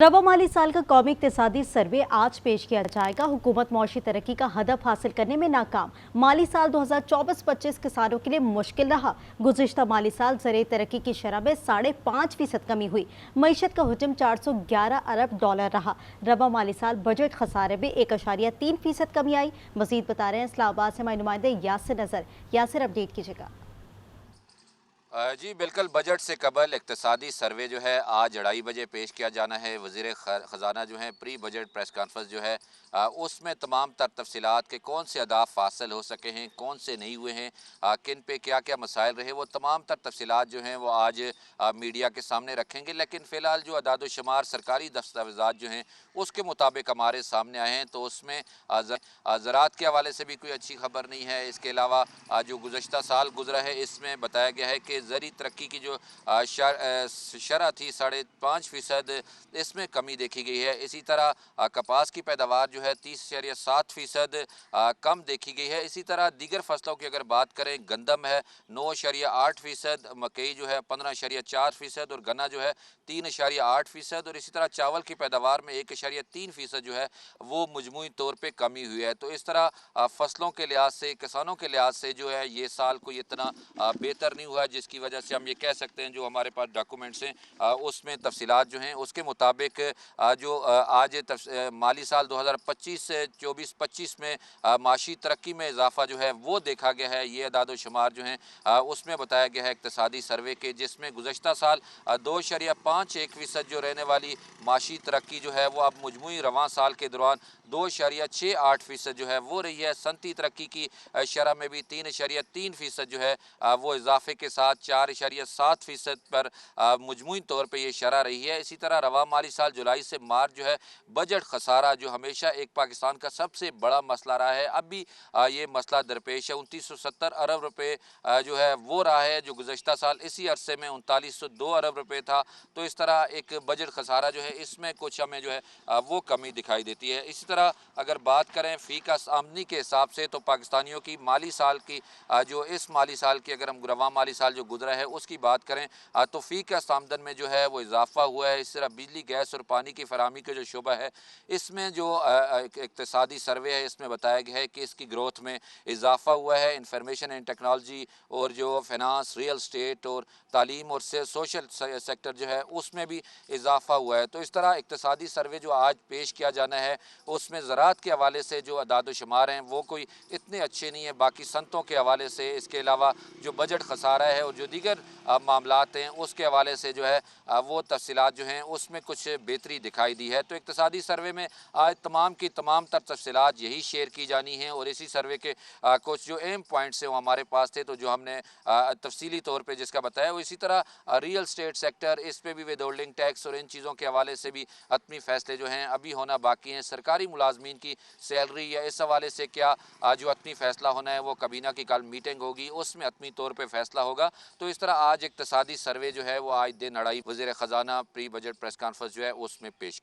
रबा माली साल का कौमी इक्तिसादी सर्वे आज पेश किया जाएगा। हुकूमत मौशी तरक्की का हदफ हासिल करने में नाकाम। माली साल 2024-25 किसानों के लिए मुश्किल रहा। गुज़िश्ता माली साल ज़रिए तरक्की की शरह में 5.5% कमी हुई। मईशत का हुजम 411 अरब डॉलर रहा। रबा माली साल बजट खसारे में 1.3% कमी आई। मजीद बता रहे हैं इस्लामाबाद से हमारे नुमाइंदे यासिर नजर। यासिर, अपडेट कीजिएगा। जी बिल्कुल, बजट से कबल इक्तिसादी सर्वे जो है आज 2:30 बजे पेश किया जाना है। वज़ीर ख़ज़ाना जो है प्री बजट प्रेस कॉन्फ्रेंस जो है उसमें तमाम तर तफसीलात के कौन से अहदाफ हासिल हो सके हैं, कौन से नहीं हुए हैं, किन पे क्या क्या मसाइल रहे, वो तमाम तर तफसीलात जो हैं वो आज मीडिया के सामने रखेंगे। लेकिन फ़िलहाल जो अदाद व शुमार सरकारी दस्तावेज़ात जो हैं उसके मुताबिक हमारे सामने आए हैं, तो उसमें ज़राअत के हवाले से भी कोई अच्छी खबर नहीं है। इसके अलावा जो गुज़श्ता साल गुजरा है इसमें बताया गया है कि ज़री तरक्की की जो शरह थी 5.5%, इसमें कमी देखी गई है। इसी तरह कपास की पैदावार जो है 30.7% कम देखी गई है। इसी तरह दीगर फसलों की अगर बात करें, गंदम है 9.8%, मकई जो है 15.4% और गन्ना जो है 3.8%, और इसी तरह चावल की पैदावार में 1.3% जो है वो मजमूई तौर पर कमी हुई है। तो इस तरह फसलों के लिहाज से, किसानों के लिहाज से जो है ये साल कोई इतना बेहतर नहीं हुआ, जिसकी वजह से हम ये कह सकते हैं जो हमारे पास डॉक्यूमेंट्स हैं उसमें तफसीलात जो हैं उसके मुताबिक जो आज माली साल 2025-24-25 में माशी तरक्की में इजाफा जो है वो देखा गया है। ये अदाद शुमार जो हैं उसमें बताया गया है इक्तिसादी सर्वे के, जिसमें गुज़श्ता साल 2.51% जो रहने वाली माशी तरक्की जो है वो अब मजमूई रवां साल के दौरान 2.68% जो है वो रही है। सनती तरक्की की शरह में भी 3.3% जो है वो इजाफे के साथ 4.7% पर मजमूई तौर पर यह शरह रही है। इसी तरह रवा माली साल जुलाई से मार्च जो है बजट खसारा, जो हमेशा एक पाकिस्तान का सबसे बड़ा मसला रहा है, अब भी ये मसला दरपेश है। 2970 अरब रुपये जो है वो रहा है, जो गुज़श्ता साल इसी अरसे में 3902 अरब रुपये था। तो इस तरह एक बजट खसारा जो है इसमें कुछ हमें जो है वो कमी दिखाई देती है। इसी तरह अगर बात करें फ़ी का आमदनी के हिसाब से, तो पाकिस्तानियों की माली साल की जो इस माली साल की अगर हम रवा माली साल जो गुजरा है उसकी बात करें तो फ़ी का आमदन में जो है वो इजाफा हुआ है। इस तरह बिजली, गैस और पानी की फराहमी का जो शुबा है इसमें जो इक्तिसादी सर्वे है इसमें बताया गया है कि इसकी ग्रोथ में इजाफा हुआ है। इंफॉर्मेशन एंड टेक्नोलॉजी और जो फिनांस, रियल स्टेट और तालीम और सोशल सेक्टर जो है उसमें भी इजाफा हुआ है। तो इस तरह इक्तिसादी सर्वे जो आज पेश किया जाना है उसमें ज़राअत के हवाले से जो अदाद शुमार हैं वो कोई इतने अच्छे नहीं है। बाकी सनतों के हवाले से, इसके अलावा जो बजट खसारा है और जो दीगर मामलात हैं उसके हवाले से जो है वो तफसीलात जो हैं उसमें कुछ बेहतरी दिखाई दी है। तो इक्तिसादी सर्वे में आज तमाम की तमाम तर तफसीलात यही शेयर की जानी हैं, और इसी सर्वे के कुछ जो एम पॉइंट्स हैं वो हमारे पास थे, तो जो हमने तफसीली तौर पर जिसका बताया वो इसी तरह रियल स्टेट सेक्टर, इस पर भी विद होल्डिंग टैक्स और इन चीज़ों के हवाले से भी हतमी फ़ैसले जो हैं अभी होना बाकी हैं। सरकारी मुलाजमीन की सैलरी या इस हवाले से क्या जो हतमी फ़ैसला होना है वो कबीना की कल मीटिंग होगी, उसमें हतमी तौर पर फैसला होगा। तो इस तरह आज इक्तिसादी सर्वे जो है वो आज दिन 2:30 वज़ीर ख़ज़ाना प्री बजट प्रेस कॉन्फ्रेंस जो है उसमें पेश